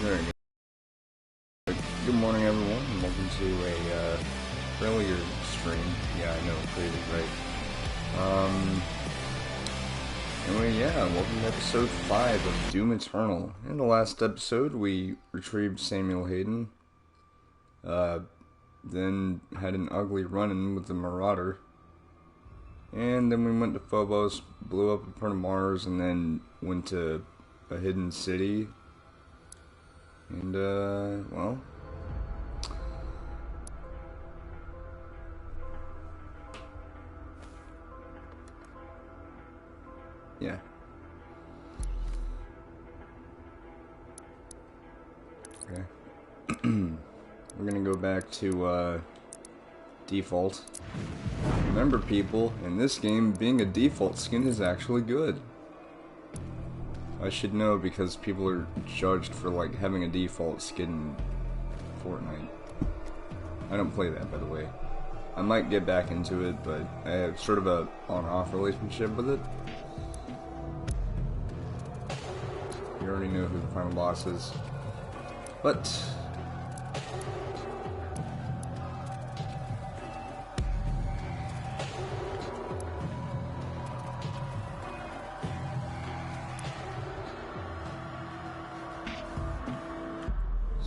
There you go. Good morning, everyone, and welcome to a earlier stream. Yeah, I know, crazy, right? Anyway, yeah, welcome to episode 5 of Doom Eternal. In the last episode, we retrieved Samuel Hayden, then had an ugly run-in with the Marauder, and then we went to Phobos, blew up a part of Mars, and then went to a hidden city. And, well, yeah. Okay. We're gonna go back to, default. Remember, people, in this game, being a default skin is actually good. I should know because people are judged for, like, having a default skin in Fortnite. I don't play that, by the way. I might get back into it, but I have sort of a on-off relationship with it. You already know who the final boss is. But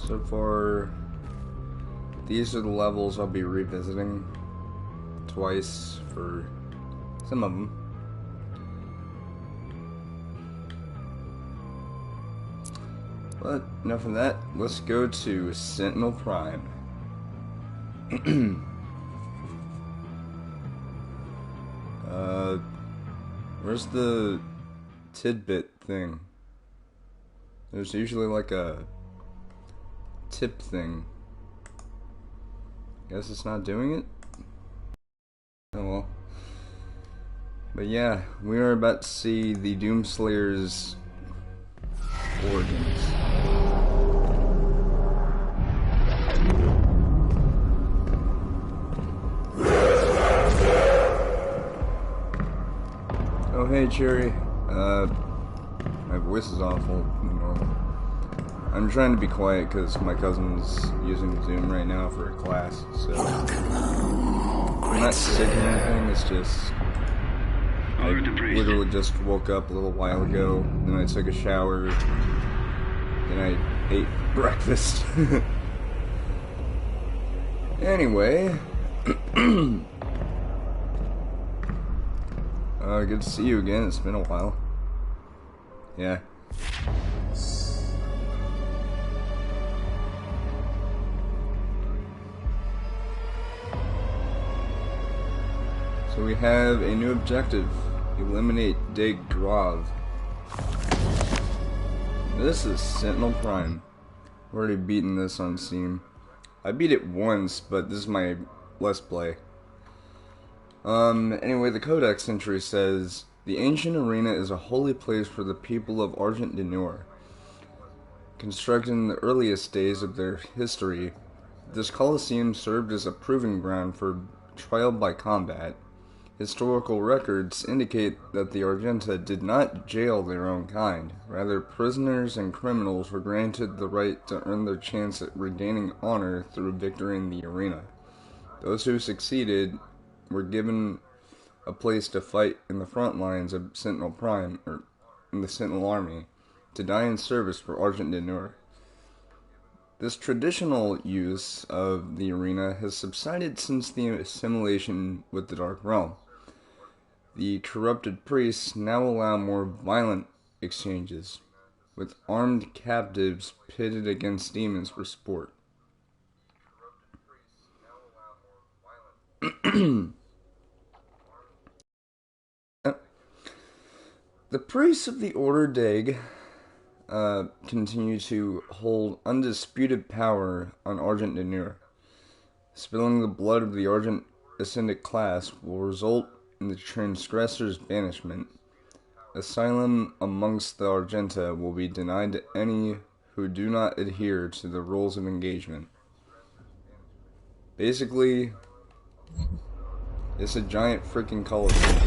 so far, these are the levels I'll be revisiting twice for some of them. But enough of that, let's go to Sentinel Prime. Where's the tidbit thing? There's usually like a tip thing. Guess it's not doing it? Oh well. But yeah, we are about to see the Doomslayer's origins. Oh hey Cherry, my voice is awful than normal. I'm trying to be quiet because my cousin's using Zoom right now for a class, so I'm not sick or anything, it's just I literally just woke up a little while ago, then I took a shower, then I ate breakfast. Anyway, good to see you again, it's been a while. Yeah. So we have a new objective. Eliminate De Grave. This is Sentinel Prime. I've already beaten this on Steam. I beat it once, but this is my Let's Play. Anyway, the Codex entry says, the ancient arena is a holy place for the people of Argent Denur. Constructed in the earliest days of their history, this Colosseum served as a proving ground for trial by combat. Historical records indicate that the Argenta did not jail their own kind. Rather, prisoners and criminals were granted the right to earn their chance at regaining honor through victory in the arena. Those who succeeded were given a place to fight in the front lines of Sentinel Prime, or in the Sentinel Army, to die in service for Argent Denur. This traditional use of the arena has subsided since the assimilation with the Dark Realm. The corrupted priests now allow more violent exchanges, with armed captives pitted against demons for sport. The priests of the Order Deg continue to hold undisputed power on Argent Denur. Spilling the blood of the Argent Ascendant class will result in the transgressor's banishment. Asylum amongst the Argenta will be denied to any who do not adhere to the rules of engagement. Basically, it's a giant freaking Colosseum.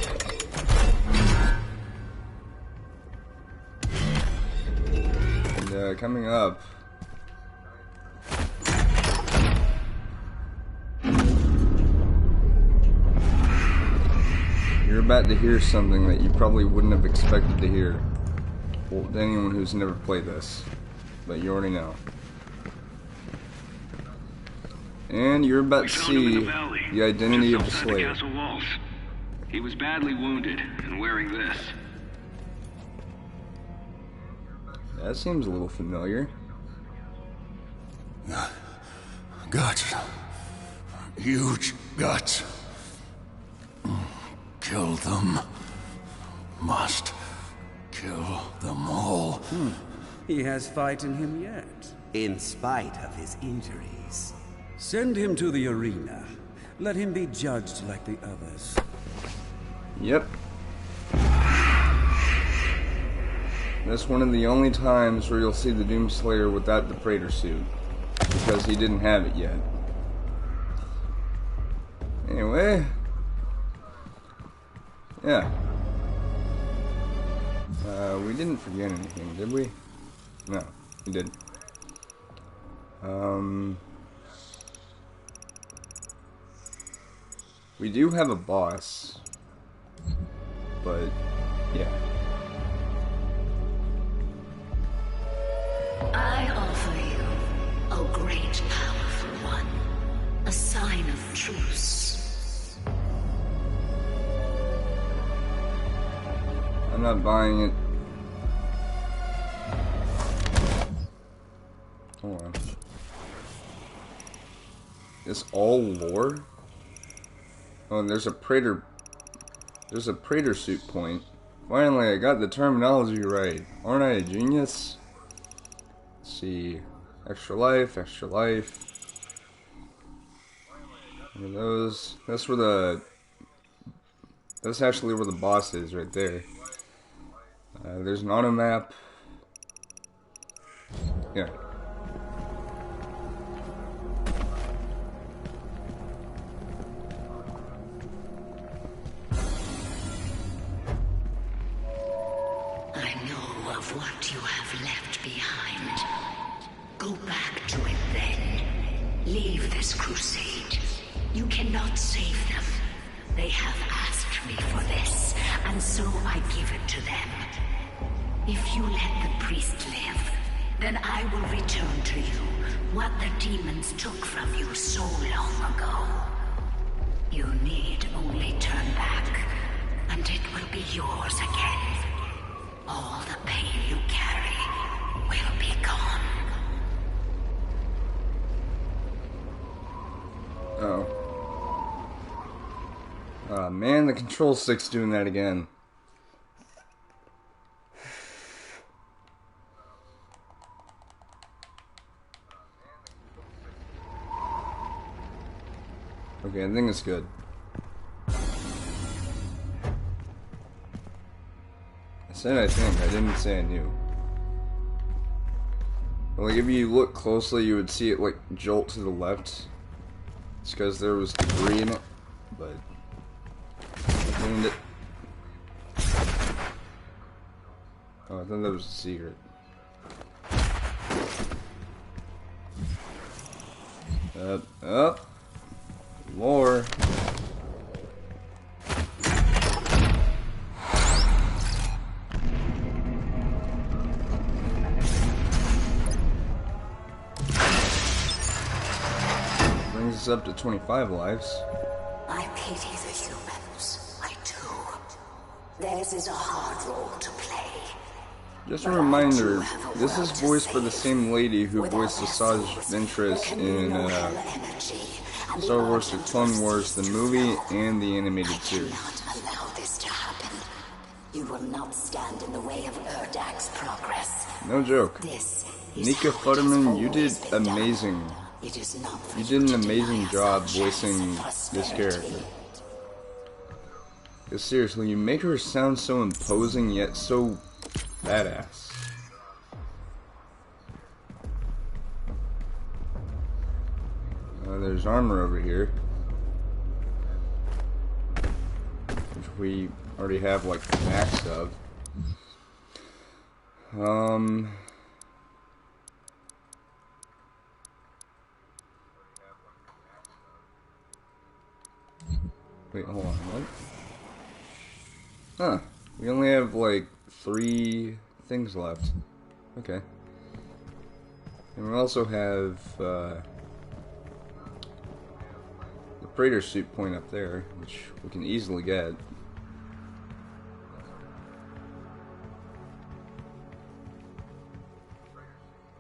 And coming up, about to hear something that you probably wouldn't have expected to hear. Well, to anyone who's never played this. But you already know. And you're about to see the identity of the Slayer. He was badly wounded and wearing this. That seems a little familiar. Guts. Huge guts. Kill them. Must kill them all. He has fight in him yet. In spite of his injuries. Send him to the arena. Let him be judged like the others. Yep. That's one of the only times where you'll see the Doomslayer without the Praetor suit. Because he didn't have it yet. Anyway. Yeah. We didn't forget anything, did we? No, we didn't. We do have a boss. But, yeah. I offer you, O great powerful one, a sign of truce. I'm not buying it. Hold on. It's all lore? Oh, and there's a Praetor suit point. Finally, I got the terminology right. Aren't I a genius? Let's see. Extra life, extra life. What are those? That's where the... That's actually where the boss is, right there. There's an auto map. Yeah. I know of what you have left behind. Go back to it then. Leave this crusade. You cannot save them. They have asked me for this, and so I give it to them. If you let the priest live, then I will return to you what the demons took from you so long ago. You need only turn back, and it will be yours again. All the pain you carry will be gone. Oh. Man, the control stick's doing that again. Okay, I think it's good. I said I think, I didn't say I knew. Like, if you look closely, you would see it, like, jolt to the left. It's because there was debris in it, but... I cleaned it. Oh, I thought that was a secret. Up. Lore. Brings us up to 25 lives. I pity the humans. I do. Theirs is a hard role to play. Just a reminder, this is voiced by the same lady who voiced Asajj Ventress in Star Wars The Clone Wars, the movie, and the animated series. I cannot allow this to happen. You will not stand in the way of Erdak's progress. No joke. This Nika Futterman, you did amazing. It is not for You did an to amazing deny us job our chance voicing of this prosperity. character. Because seriously, you make her sound so imposing yet so badass. There's armor over here, which we already have like max of. Wait, hold on, what? Huh. We only have like 3 things left. Okay. And we also have the Praetor suit point up there, which we can easily get.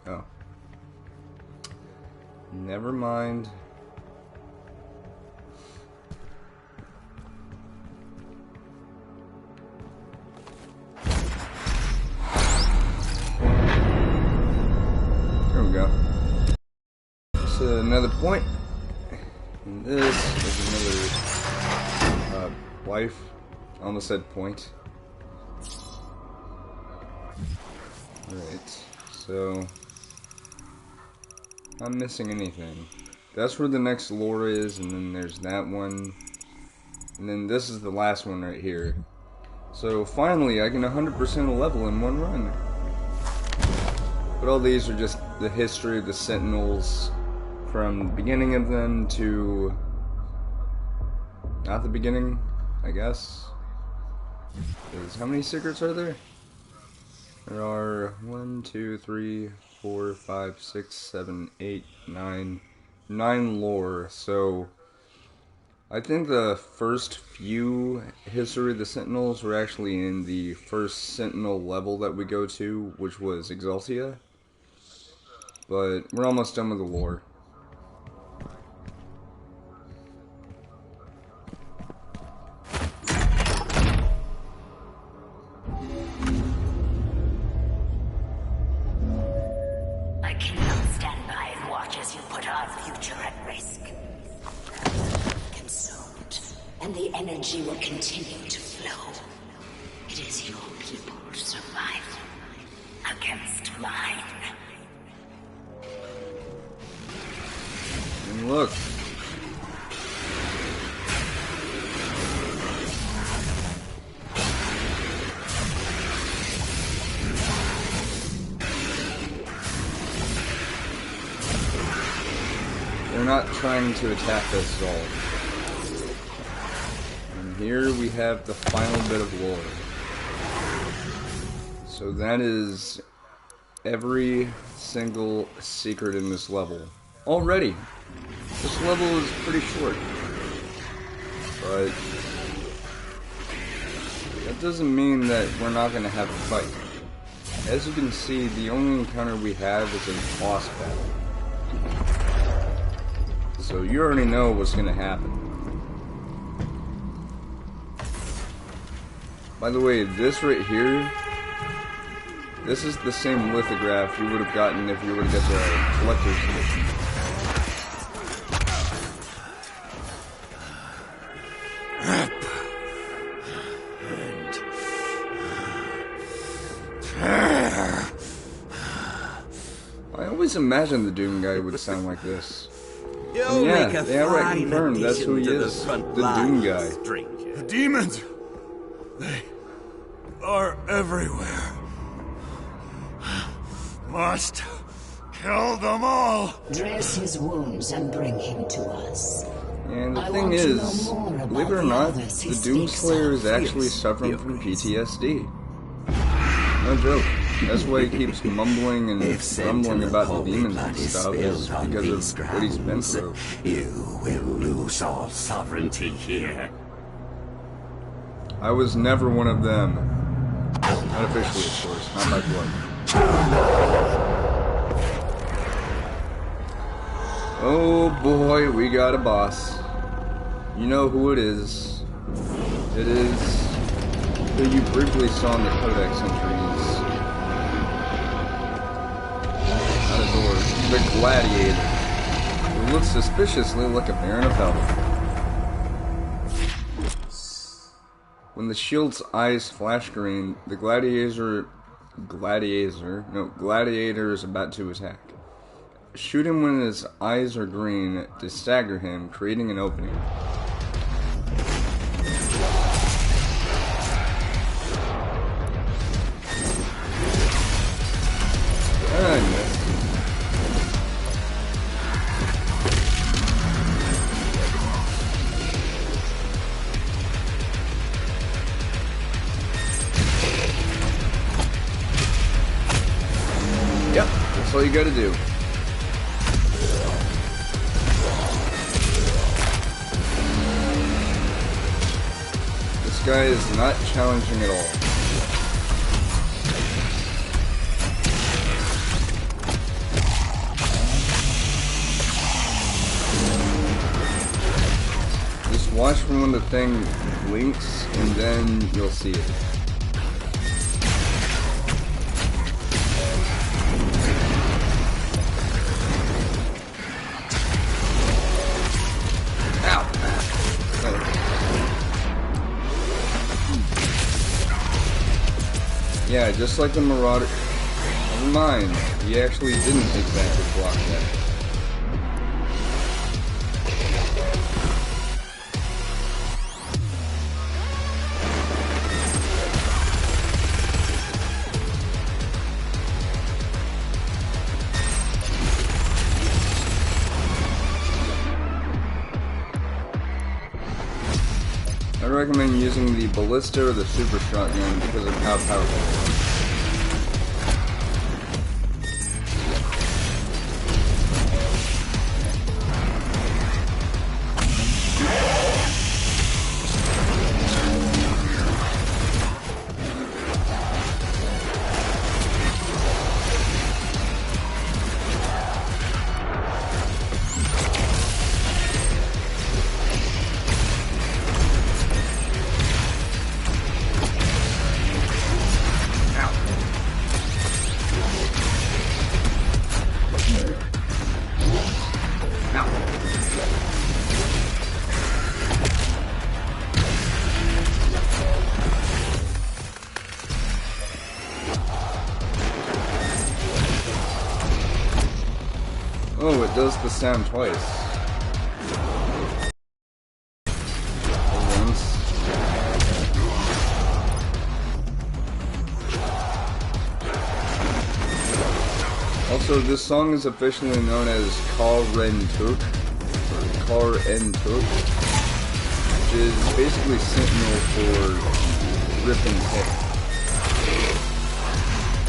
Oh. Never mind. There we go. It's another point. And this is another life. I almost said point. Alright, so I'm missing anything. That's where the next lore is, and then there's that one. And then this is the last one right here. So finally I can 100% a level in one run. But all these are just the history of the Sentinels from the beginning of them to not the beginning, I guess. Because how many secrets are there? There are 1, 2, 3, 4, 5, 6, 7, 8, 9 lore. So I think the first few history of the Sentinels were actually in the first Sentinel level that we go to, which was Exaltia. But we're almost done with the lore. I cannot stand by and watch as you put our future at risk. Consumed, and the energy will continue to flow. It is your people's survival against mine. And look. They're not trying to attack us at all. And here we have the final bit of lore. So that is every single secret in this level. Already! This level is pretty short. But that doesn't mean that we're not going to have a fight. As you can see, the only encounter we have is a boss battle. So you already know what's going to happen. By the way, this right here, this is the same lithograph you would have gotten if you were to get the collector's edition. I always imagined the Doom guy would sound like this. You'll Yeah, make a they outright fine confirmed that's who he addition to is. the front The Doom lines, guy. stranger. The demons! They are everywhere. Must kill them all! Dress his wounds and bring him to us. And the I thing want to is, know more believe it or about the not, others he the Doom speaks Slayer of. is actually Yes, suffering Your from Grace. PTSD. No joke. That's why he keeps mumbling and If grumbling Sentinel about the holy demons blood and is stuff is spilled on because these of what he's been grounds, through. you will lose all sovereignty here. I was never one of them. Not officially, of course. Not by blood. Oh boy, we got a boss. You know who it is. It is who you briefly saw in the Codex entries. Out of doors. The Gladiator. Who looks suspiciously like a Baron of Hell. When the shield's eyes flash green, the gladiator is about to attack. Shoot him when his eyes are green to stagger him, creating an opening. I missed. all you gotta do. This guy is not challenging at all. Just watch for when the thing blinks and then you'll see it. Yeah, just like the Marauder. Never mind, he actually didn't exactly block that. I recommend using the ballista or the super shotgun because of how powerful it is. Oh, it does the sound twice. Once. Also, this song is officially known as Kar Ren Tuk, or Kar En Tuk, which is basically Sentinel for ripping hit.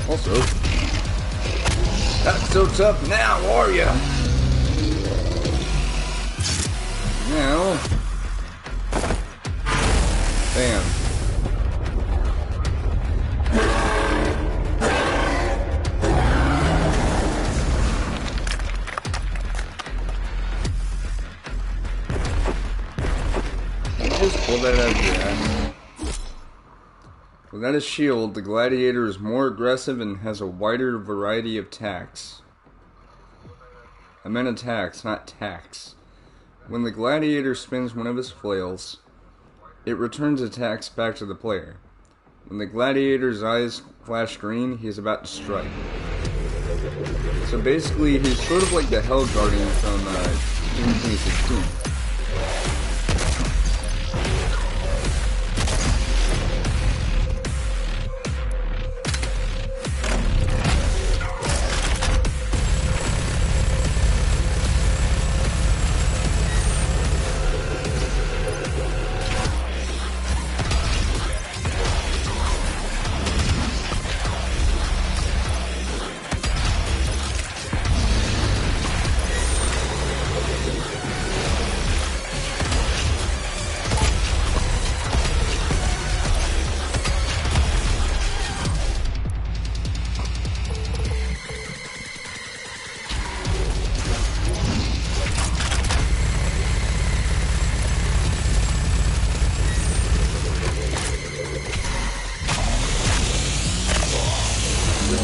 Also, not so tough now, are ya? Now, bam. Just pull that out of your ass. Without a shield, the gladiator is more aggressive and has a wider variety of attacks. I meant attacks, not tacks. When the gladiator spins one of his flails, it returns attacks back to the player. When the gladiator's eyes flash green, he is about to strike. So basically, he's sort of like the Hell Guardian from Doom 2016.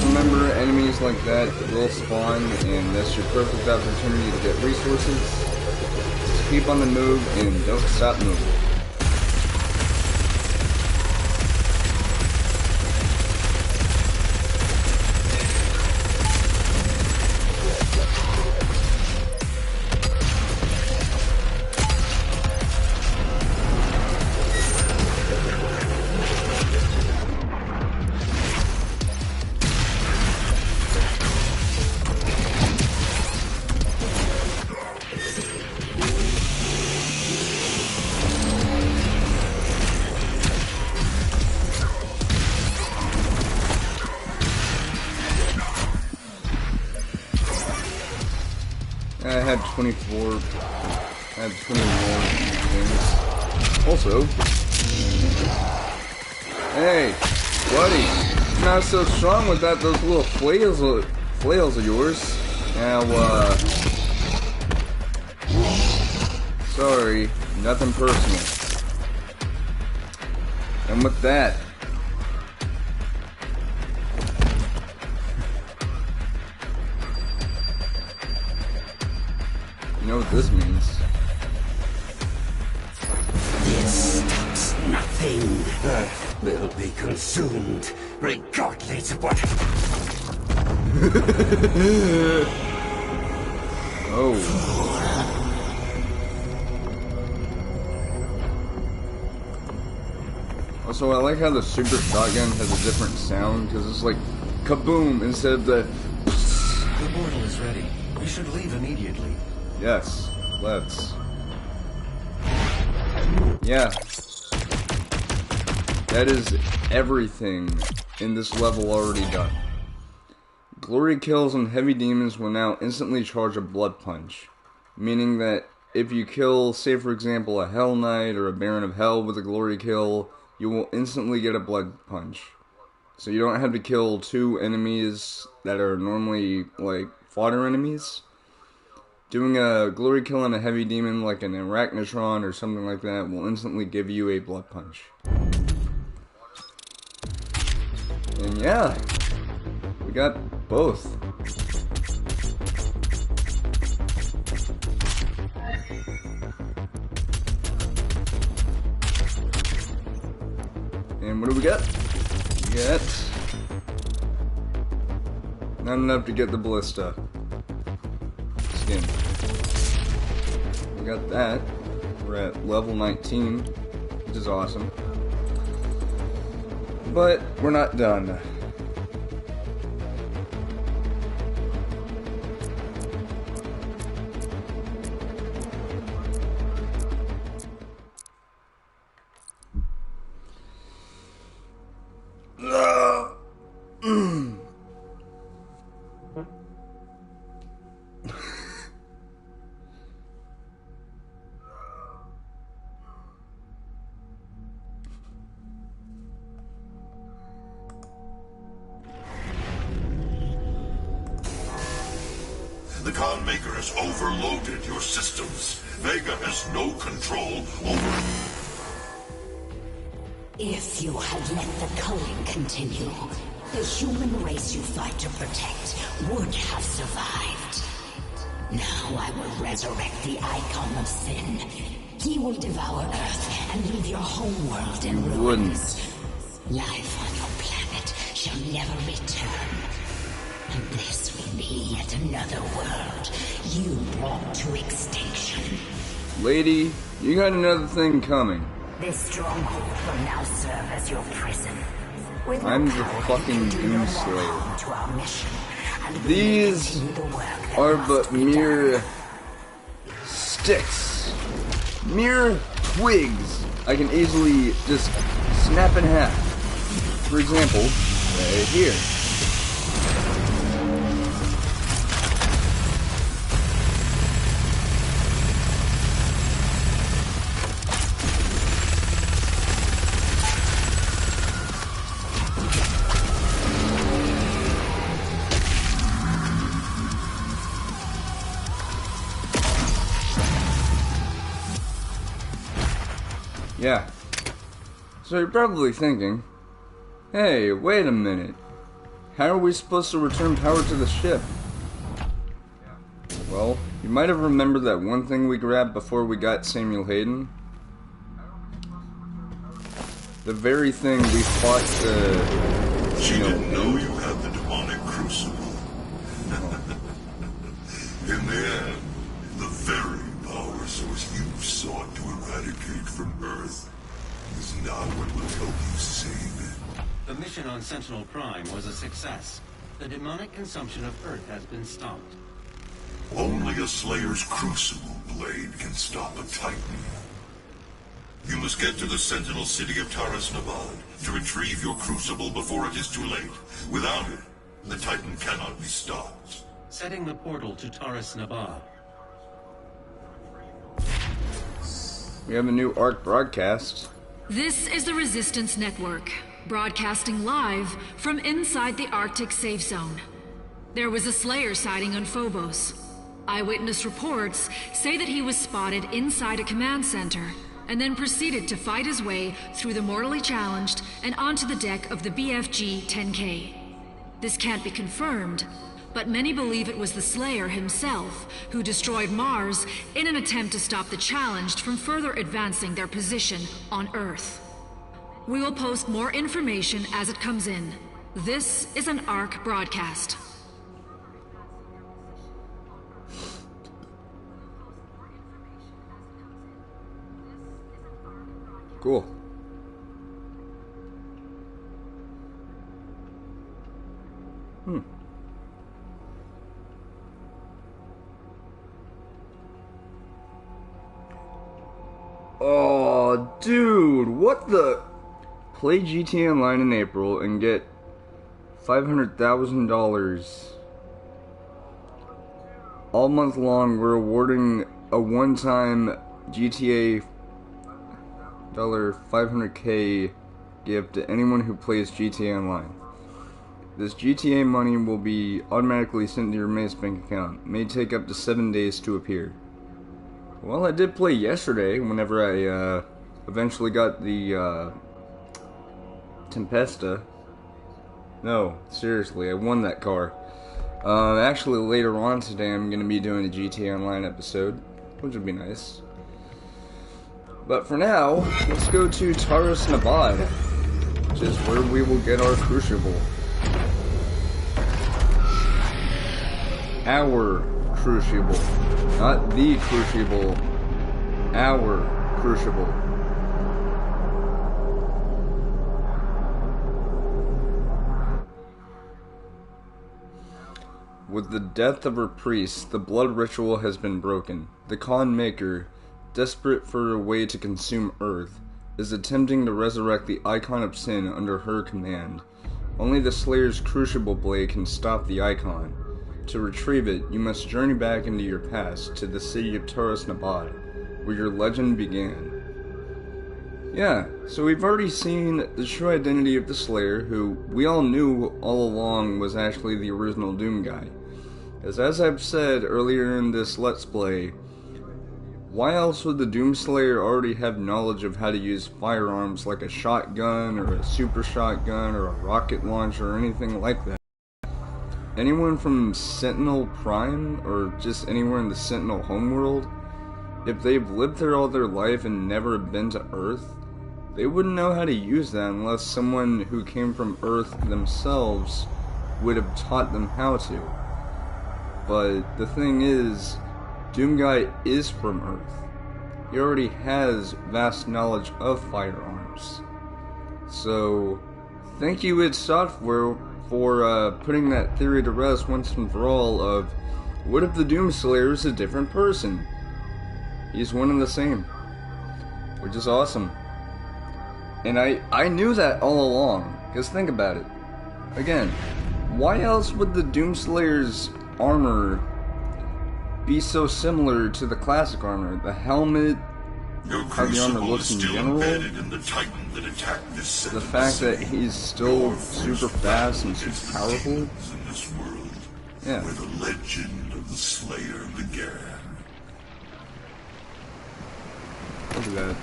Remember, enemies like that will spawn, and that's your perfect opportunity to get resources. Just keep on the move and don't stop moving. I had 24. I had 20 more things. Also, hey, buddy, not so strong with that. Those little flails of yours. Now, sorry, nothing personal. And with that, you know what this means? This stops nothing. Earth will be consumed, regardless of what. Oh. Also, I like how the super shotgun has a different sound, because it's like kaboom instead of the. The portal is ready. We should leave immediately. Yes, let's. Yeah. That is everything in this level already done. Glory kills on heavy demons will now instantly charge a blood punch. Meaning that if you kill, say for example, a Hell Knight or a Baron of Hell with a glory kill, you will instantly get a blood punch. So you don't have to kill 2 enemies that are normally, like, fodder enemies. Doing a glory kill on a heavy demon like an Arachnotron or something like that will instantly give you a blood punch. And yeah, we got both. And what do we get? We get not enough to get the ballista skin. We got that. We're at level 19, which is awesome. But we're not done. The Khan Maker has overloaded your systems. Vega has no control over... If you had let the culling continue, the human race you fight to protect would have survived. Now I will resurrect the Icon of Sin. He will devour Earth and leave your home world in ruins. Life on your planet shall never return. And this will be yet another world you brought to extinction. Lady, you got another thing coming. This stronghold will now serve as your prison. With I'm no the power, fucking you can do no more Doomslayer. harm to our mission, and we will These continue the work that are must but be mere done. sticks. Mere twigs. I can easily just snap in half. For example, right here. Yeah. So you're probably thinking, hey, wait a minute. How are we supposed to return power to the ship? Well, you might have remembered that one thing we grabbed before we got Samuel Hayden. The very thing we fought She didn't know you had the demonic crucible. In the end, the very power source you sought to eradicate from Earth is not what will help you save it. The mission on Sentinel Prime was a success. The demonic consumption of Earth has been stopped. Only a Slayer's crucible blade can stop a Titan. You must get to the Sentinel city of Taras Nabad to retrieve your crucible before it is too late. Without it, the Titan cannot be stopped. Setting the portal to Taras Nabad. We have a new ARC broadcast. This is the Resistance Network, broadcasting live from inside the Arctic safe zone. There was a Slayer sighting on Phobos. Eyewitness reports say that he was spotted inside a command center and then proceeded to fight his way through the mortally challenged and onto the deck of the BFG-10K. This can't be confirmed, but many believe it was the Slayer himself who destroyed Mars in an attempt to stop the challenged from further advancing their position on Earth. We will post more information as it comes in. This is an ARC broadcast. Cool. Oh, dude, what the? Play GTA Online in April and get $500,000. All month long, we're awarding a one-time GTA $500K gift to anyone who plays GTA Online. This GTA money will be automatically sent to your mate's bank account. It may take up to 7 days to appear. Well, I did play yesterday whenever I eventually got the Tempesta. No, seriously, I won that car. Actually, later on today, I'm going to be doing a GTA Online episode, which would be nice. But for now, let's go to Taras Nabad, which is where we will get our Crucible. Our Crucible. Not the Crucible. Our Crucible. With the death of her priest, the blood ritual has been broken. The Khan Maker, desperate for a way to consume Earth, is attempting to resurrect the Icon of Sin under her command. Only the Slayer's Crucible Blade can stop the Icon. To retrieve it, you must journey back into your past to the city of Taras Nabad, where your legend began. Yeah, so we've already seen the true identity of the Slayer, who we all knew all along was actually the original Doom guy. As I've said earlier in this Let's Play, why else would the Doom Slayer already have knowledge of how to use firearms like a shotgun or a super shotgun or a rocket launcher or anything like that? Anyone from Sentinel Prime, or just anywhere in the Sentinel homeworld, if they've lived there all their life and never been to Earth, they wouldn't know how to use that unless someone who came from Earth themselves would have taught them how to. But the thing is, Doomguy is from Earth. He already has vast knowledge of firearms. So, thank you id Software for putting that theory to rest once and for all of, what if the Doomslayer is a different person? He's one and the same. Which is awesome. And I knew that all along, because think about it. Again, why else would the Doomslayer's armor be so similar to the classic armor? The helmet, how the armor looks in general, in the Titan that attacked this the fact that he's still super fast and super powerful. In this world, Yeah. where the legend of the Slayer began. Look at that.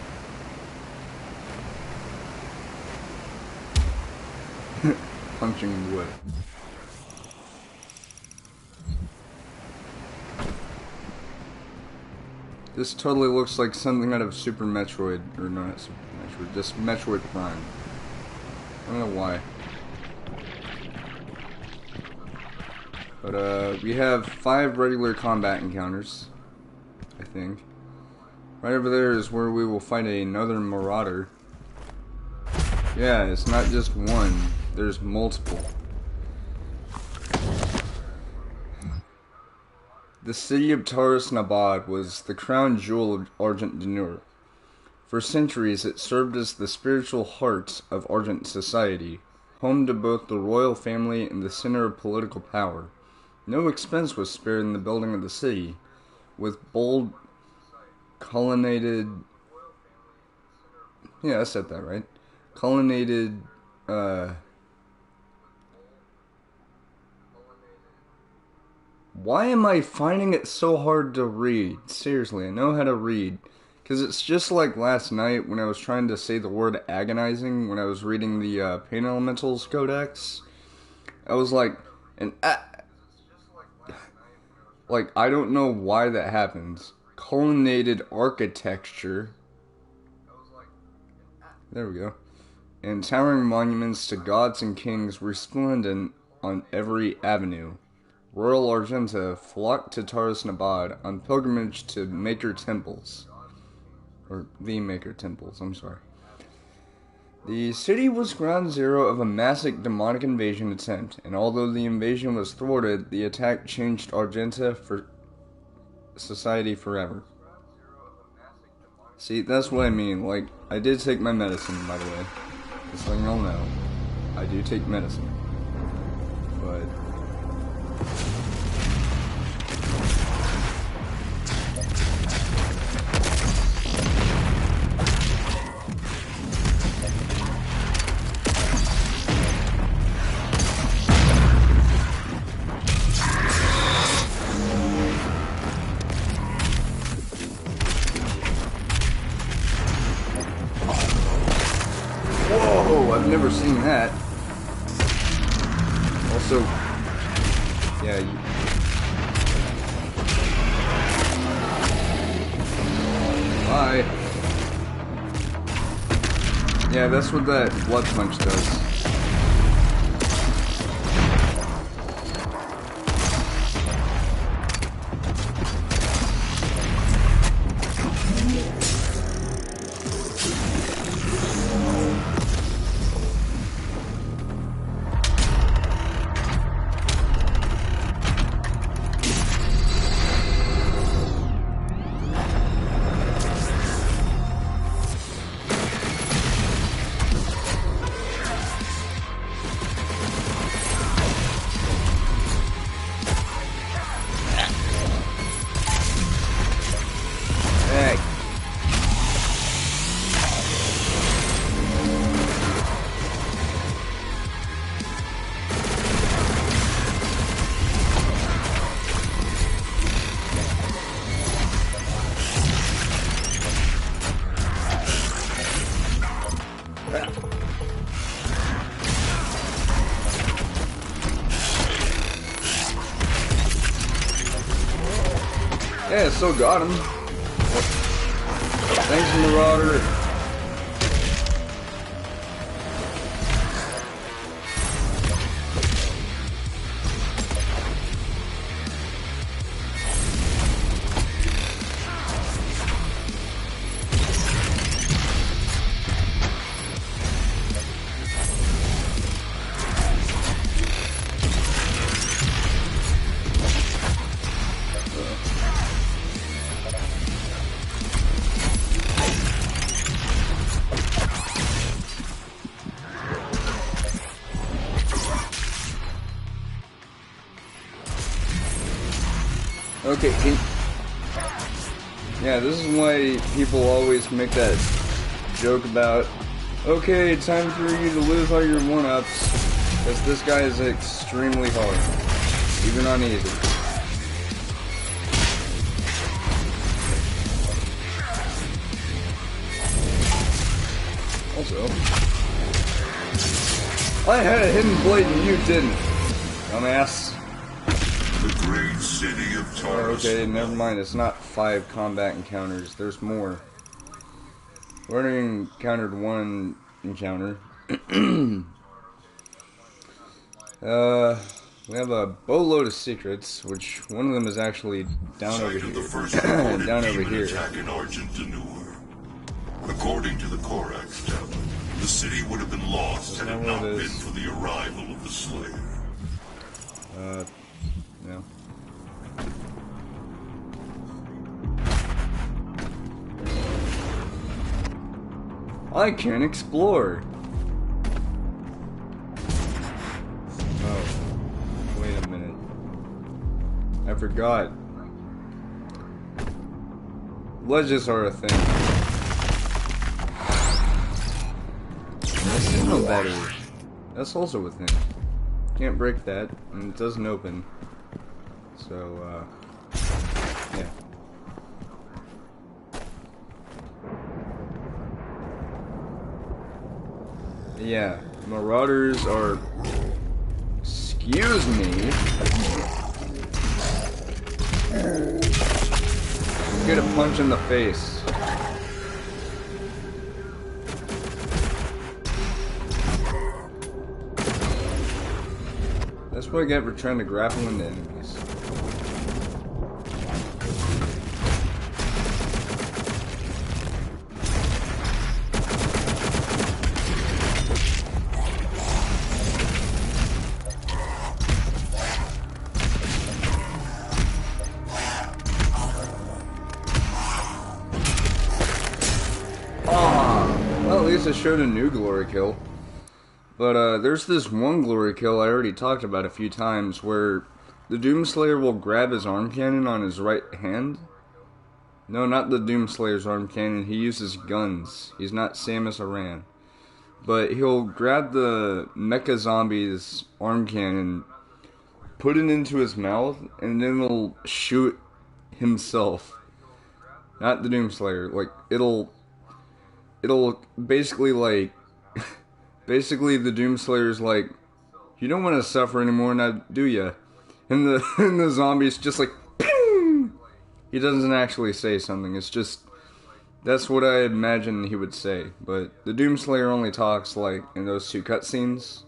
Punching wood. This totally looks like something out of Super Metroid, or not Super Metroid, just Metroid Prime. I don't know why. But we have 5 regular combat encounters, I think. Right over there is where we will fight another Marauder. Yeah, it's not just one, there's multiple. The city of Taras Nabad was the crown jewel of Argent Denur. For centuries it served as the spiritual heart of Argent society, home to both the royal family and the center of political power. No expense was spared in the building of the city, with bold colonnaded Yeah, I said that right. Colonnaded, why am I finding it so hard to read? Seriously, I know how to read. Because it's just like last night when I was trying to say the word agonizing when I was reading the Pain Elementals Codex. I was like, like, I don't know why that happens. Colonnaded architecture. There we go. And towering monuments to gods and kings resplendent on every avenue. Royal Argenta flocked to Taras Nabad on pilgrimage to Maker Temples. Or the Maker Temples, I'm sorry. The city was ground zero of a massive demonic invasion attempt, and although the invasion was thwarted, the attack changed Argenta for society forever. See, that's what I mean. Like, I did take my medicine, by the way. Just so you all know. I do take medicine. But... Whoa, I've never seen that. Also, yeah, bye. Yeah, that's what that blood punch does. Yeah, still got him. Thanks, Marauder. Okay, yeah, this is why people always make that joke about, okay, time for you to lose all your one-ups, because this guy is extremely hard, even on easy. Also, I had a hidden blade and you didn't, dumbass. The great city of Taurus. Okay, never mind. It's not 5 combat encounters. There's more. We already encountered one encounter. We have a boatload of secrets, which one of them is actually down over here. Down over here. Attack in Argent Denur. According to the Korax tablet, the city would have been lost had it not been for the arrival of the Slayer. No. I can explore. Oh, wait a minute. I forgot. Ledges are a thing. Signal battery. That's also a thing. Can't break that, and it doesn't open. So, yeah. Yeah, Marauders are... Excuse me. Get a punch in the face. That's what I get for trying to grapple into enemies. Well, at least I showed a new glory kill. But there's this one glory kill I already talked about a few times where the Doomslayer will grab his arm cannon on his right hand. No, not the Doomslayer's arm cannon. He uses guns. He's not Samus Aran. But he'll grab the Mecha Zombie's arm cannon, put it into his mouth, and then he'll shoot himself. Not the Doomslayer. Like, it'll basically, like... Basically, the Doomslayer's like, you don't want to suffer anymore now, do ya? And the zombie's just like, ping! He doesn't actually say something. It's just, that's what I imagine he would say. But the Doomslayer only talks, like, in those two cutscenes.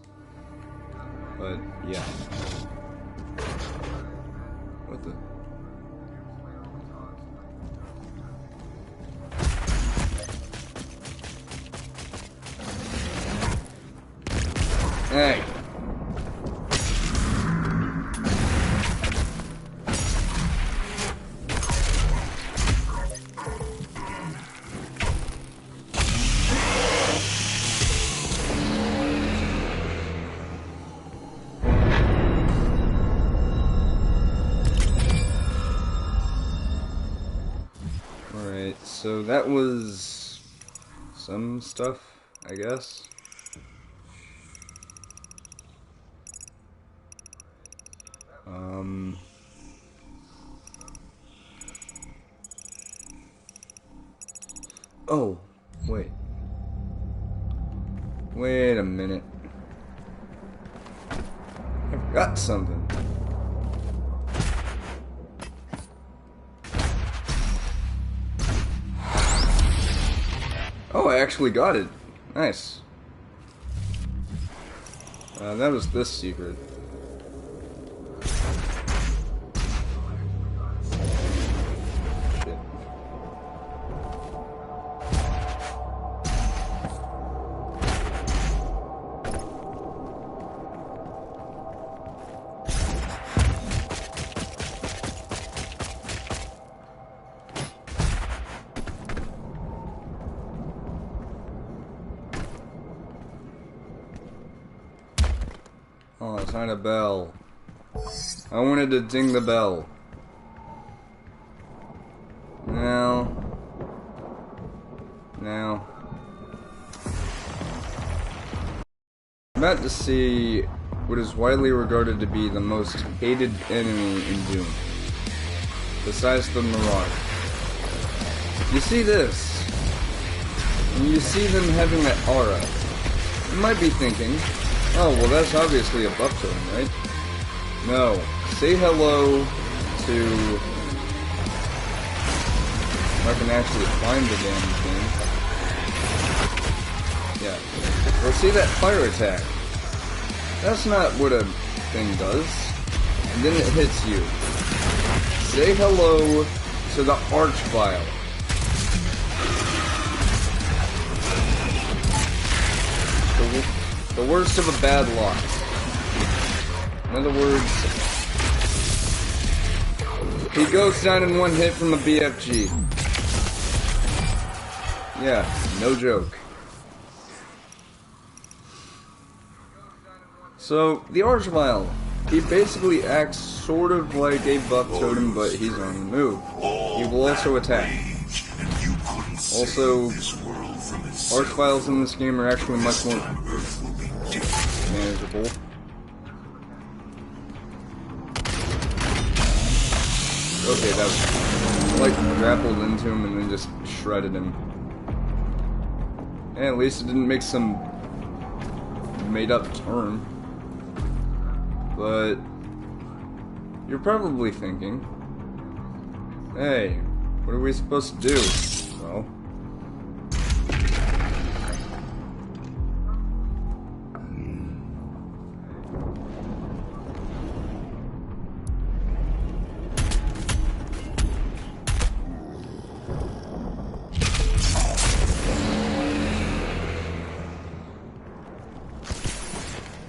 But, yeah. What the... Hey. Alright, so that was some stuff, I guess. Oh, wait. Wait a minute. I've got something. Oh, I actually got it. Nice. That was this secret. Oh, it's not a bell. I wanted to ding the bell. Now. I'm about to see what is widely regarded to be the most hated enemy in Doom. Besides the Marauder. You see this, and you see them having that aura. You might be thinking, oh, well that's obviously a buff to him, right? No. Say hello to... If I can actually find the damn thing. Yeah. Or see that fire attack. That's not what a thing does. And then it hits you. Say hello to the Archvile. The worst of a bad lot. In other words, he goes down in one hit from a BFG. Yeah, no joke. So, the Archvile, he basically acts sort of like a buff totem, but he's on the move. He will also attack. Also, from its Arc files in this game are actually much more Earth will be different. manageable. Okay, that was like grappled into him and then just shredded him. And at least it didn't make some made-up term. But you're probably thinking, hey, what are we supposed to do? Well,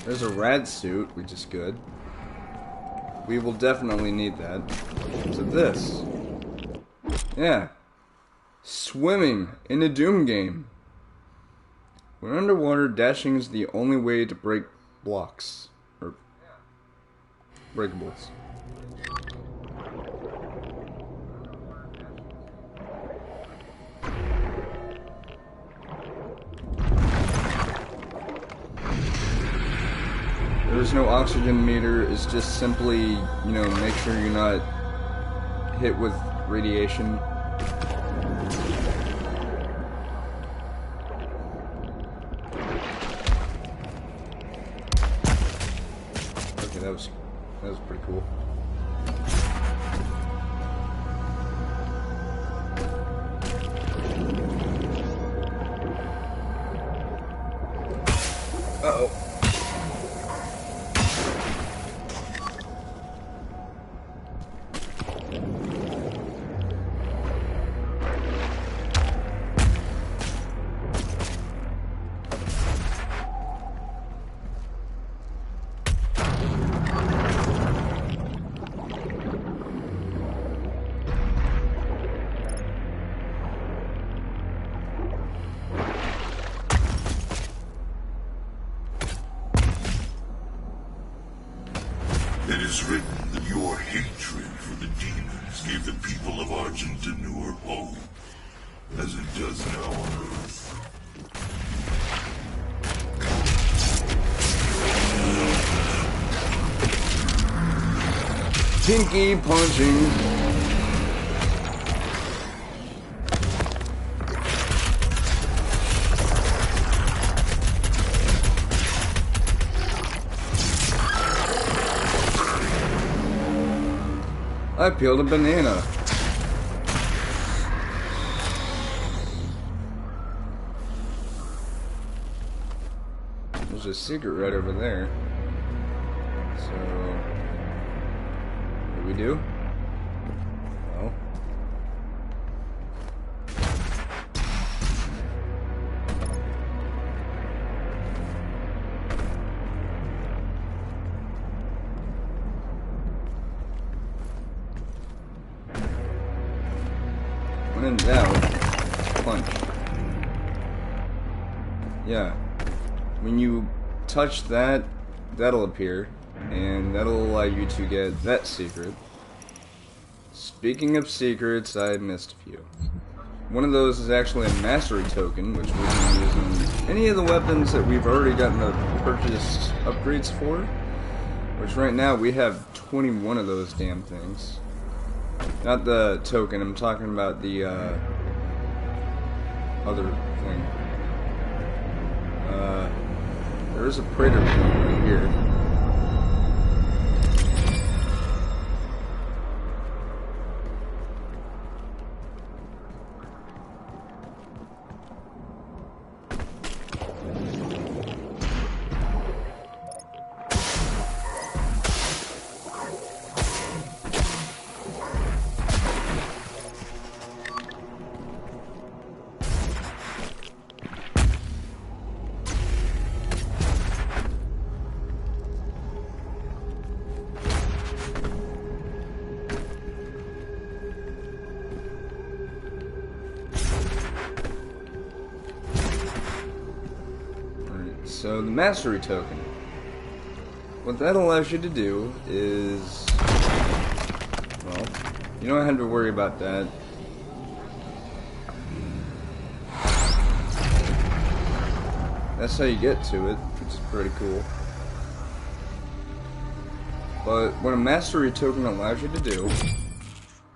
there's a rad suit, which is good. We will definitely need that. So this. Yeah. Swimming in a Doom game. When underwater, dashing is the only way to break blocks. Or breakables. There's no oxygen meter, it's just simply, you know, make sure you're not hit with radiation. Okay, that was pretty cool. Uh-oh. It is written that your hatred for the demons gave the people of Argent Denur hope, as it does now on Earth. Pinky punching. I peeled a banana. There's a secret right over there. So, what do we do? Well, when in doubt, punch. Yeah. When you touch that, that'll appear, and that'll allow you to get that secret. Speaking of secrets, I missed a few. One of those is actually a mastery token, which we can use in any of the weapons that we've already gotten the purchased upgrades for. Which right now we have 21 of those damn things. Not the token, I'm talking about the other thing. There's a Praetor point right here. So the mastery token, what that allows you to do is, well, you don't have to worry about that. that's how you get to it, which is pretty cool. But what a mastery token allows you to do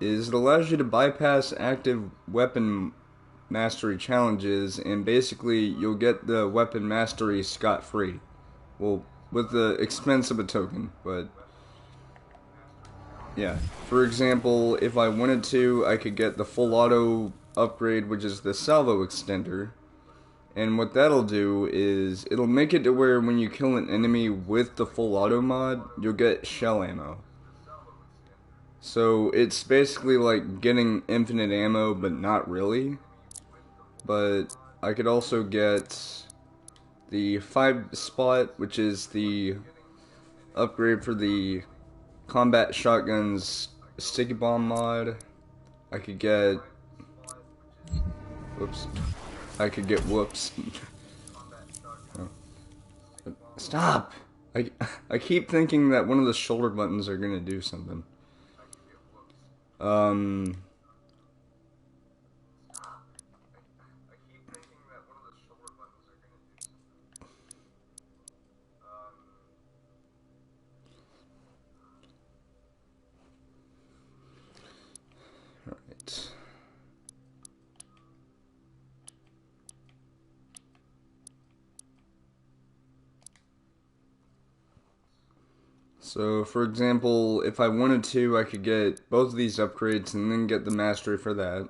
is it allows you to bypass active weapon mastery challenges, and basically you'll get the weapon mastery scot-free. Well, with the expense of a token, but yeah. For example, if I wanted to, I could get the full auto upgrade, which is the salvo extender. And what that'll do is, it'll make it to where when you kill an enemy with the full auto mod, you'll get shell ammo. So it's basically like getting infinite ammo, but not really. But I could also get the 5 spot, which is the upgrade for the combat shotgun's sticky bomb mod. I could get... Whoops. I could get whoops. Oh. Stop! I keep thinking that one of the shoulder buttons are gonna do something. Alright. So, for example, if I wanted to, I could get both of these upgrades and then get the mastery for that.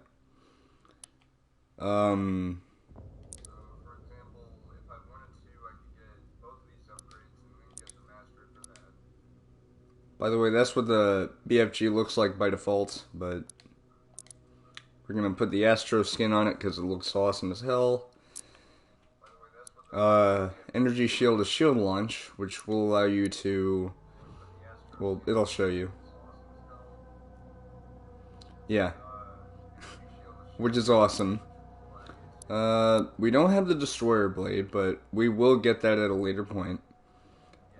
By the way, that's what the BFG looks like by default, but we're gonna put the Astro skin on it because it looks awesome as hell. Energy Shield is shield launch, which will allow you to... Well, it'll show you. Yeah. Which is awesome. We don't have the Destroyer Blade, but we will get that at a later point.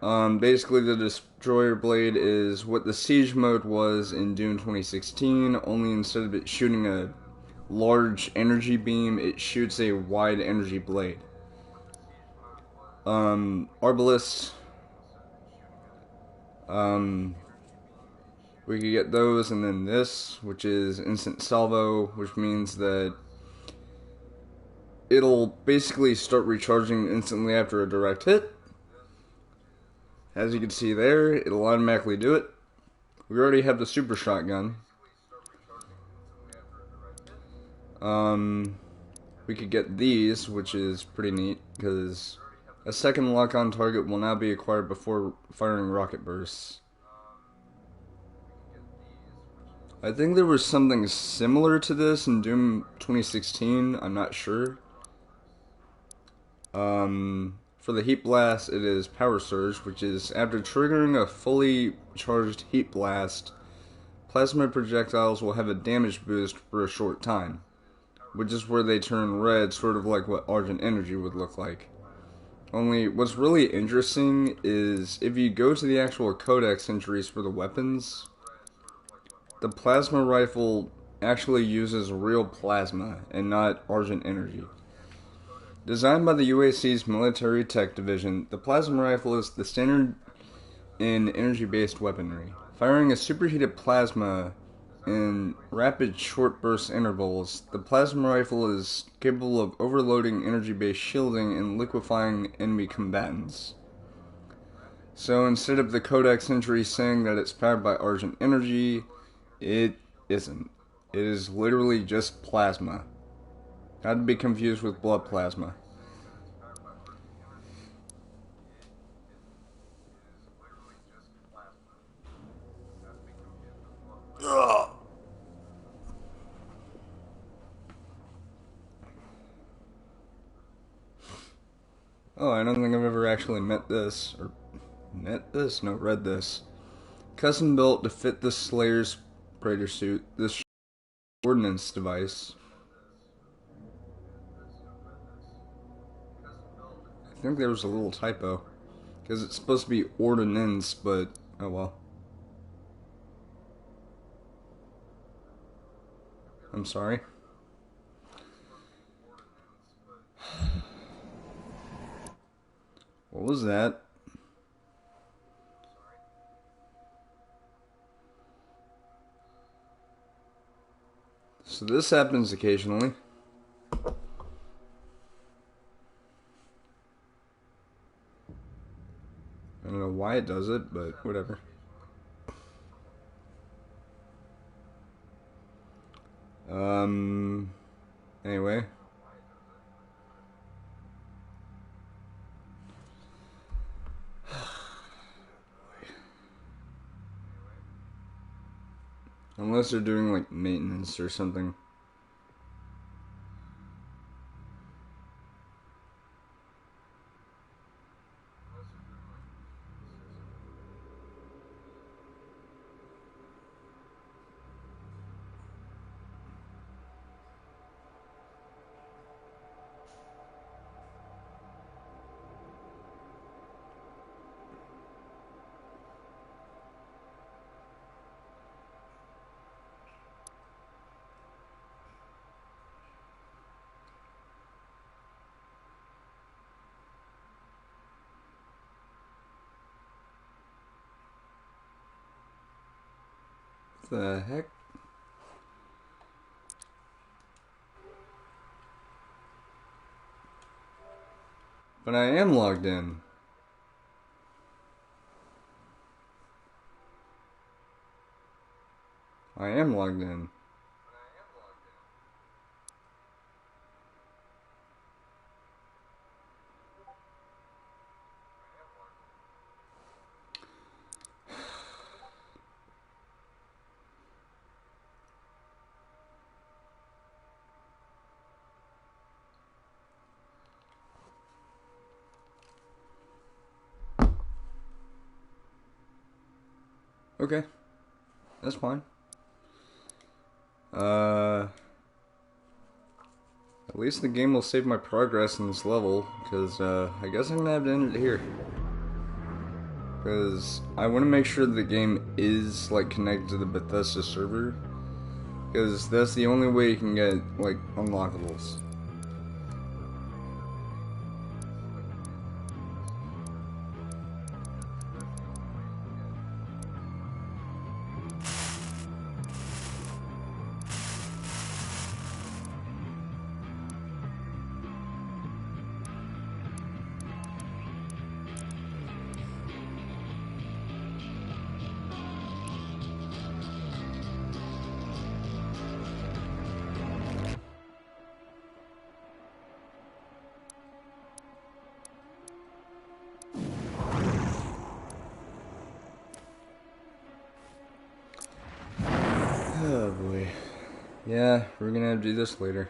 Basically the Destroyer Blade is what the Siege mode was in Doom 2016, only instead of it shooting a large energy beam, it shoots a wide energy blade. Arbalest, we could get those, and then this, which is instant salvo, which means that it'll basically start recharging instantly after a direct hit. As you can see there, it'll automatically do it. We already have the super shotgun. We could get these, which is pretty neat, because a second lock-on target will now be acquired before firing rocket bursts. I think there was something similar to this in Doom 2016, I'm not sure. For the Heat Blast, it is Power Surge, which is after triggering a fully charged Heat Blast, plasma projectiles will have a damage boost for a short time, which is where they turn red, sort of like what Argent Energy would look like. Only, what's really interesting is, if you go to the actual codex entries for the weapons, the plasma rifle actually uses real plasma, and not Argent Energy. Designed by the UAC's Military Tech Division, the plasma rifle is the standard in energy-based weaponry. Firing a superheated plasma in rapid short burst intervals, the plasma rifle is capable of overloading energy-based shielding and liquefying enemy combatants. So instead of the codex entry saying that it's powered by Argent Energy, it isn't. It is literally just plasma. Not to be confused with blood plasma. Ugh. Oh, I don't think I've ever actually met this. Or met this? No, read this. Custom built to fit the Slayer's Praetor suit. This ordnance device. I think there was a little typo, because it's supposed to be ordnance, but oh well. I'm sorry. was that? So this happens occasionally. I don't know why it does it, but whatever. Anyway. Unless they're doing like maintenance or something. What the heck? But I am logged in. I am logged in. Okay. That's fine. At least the game will save my progress in this level, because I guess I'm gonna have to end it here. Because I want to make sure the game is like connected to the Bethesda server, because that's the only way you can get like unlockables. Oh boy. Yeah, we're gonna have to do this later.